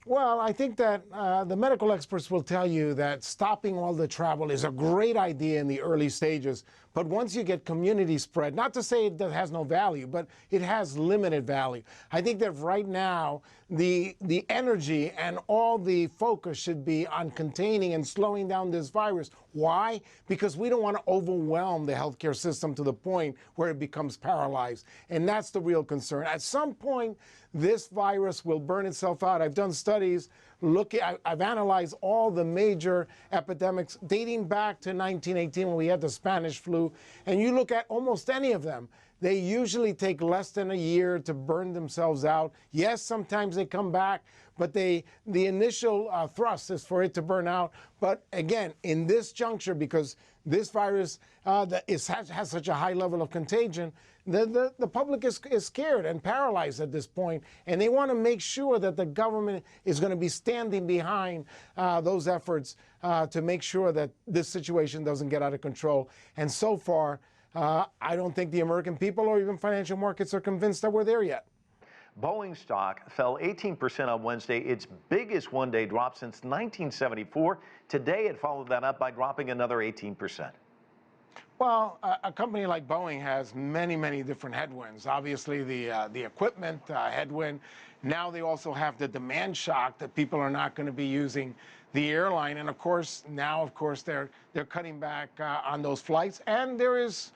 Well, I think that the medical experts will tell you that stopping all the travel is a great idea in the early stages. But once you get community spread, not to say it has no value, but it has limited value. I think that right now, the energy and all the focus should be on containing and slowing down this virus. Why? Because we don't want to overwhelm the healthcare system to the point where it becomes paralyzed. And that's the real concern. At some point, this virus will burn itself out. I've done studies. I've analyzed all the major epidemics dating back to 1918 when we had the Spanish flu. And you look at almost any of them, they usually take less than a year to burn themselves out. Yes, sometimes they come back, but the initial thrust is for it to burn out. But again, in this juncture, because this virus has such a high level of contagion, the public is scared and paralyzed at this point, and they want to make sure that the government is going to be standing behind those efforts to make sure that this situation doesn't get out of control. And so far, I don't think the American people or even financial markets are convinced that we're there yet. Boeing stock fell 18% on Wednesday, its biggest one-day drop since 1974. Today, it followed that up by dropping another 18%. Well, a company like Boeing has many, many different headwinds. Obviously, the equipment headwind. Now they also have the demand shock that people are not going to be using the airline, and of course they're cutting back on those flights, and there is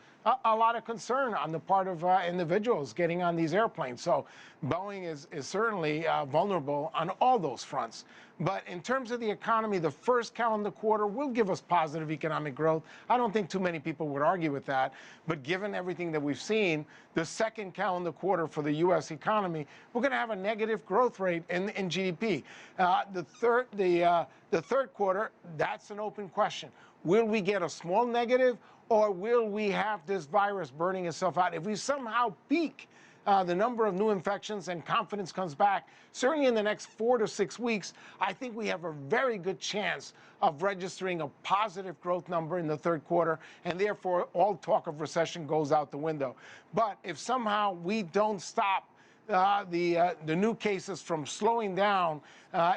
a lot of concern on the part of individuals getting on these airplanes. So Boeing is certainly vulnerable on all those fronts. But in terms of the economy, the first calendar quarter will give us positive economic growth. I don't think too many people would argue with that. But given everything that we've seen, the second calendar quarter for the U.S. economy, we're going to have a negative growth rate in GDP. The third quarter, that's an open question. Will we get a small negative, or will we have this virus burning itself out? If we somehow peak the number of new infections and confidence comes back, certainly in the next 4 to 6 weeks, I think we have a very good chance of registering a positive growth number in the third quarter, and therefore all talk of recession goes out the window. But if somehow we don't stop the new cases from slowing down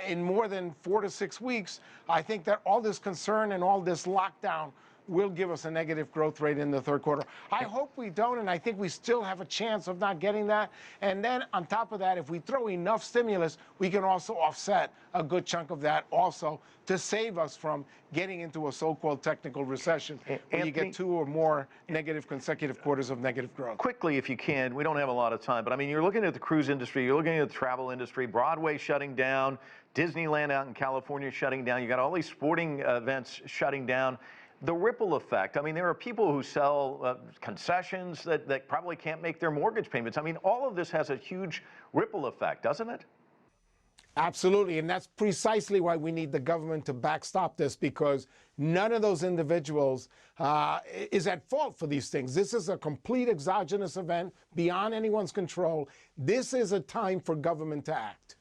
in more than 4 to 6 weeks, I think that all this concern and all this lockdown will give us a negative growth rate in the third quarter. I hope we don't, and I think we still have a chance of not getting that. And then on top of that, if we throw enough stimulus, we can also offset a good chunk of that also to save us from getting into a so-called technical recession where you get 2 or more negative consecutive quarters of negative growth. Quickly, if you can, we don't have a lot of time, but I mean, you're looking at the cruise industry, you're looking at the travel industry, Broadway shutting down, Disneyland out in California shutting down, you got all these sporting events shutting down. The ripple effect, I mean, there are people who sell concessions that probably can't make their mortgage payments. I mean, all of this has a huge ripple effect, doesn't it? Absolutely, and that's precisely why we need the government to backstop this, because none of those individuals is at fault for these things. This is a complete exogenous event beyond anyone's control. This is a time for government to act.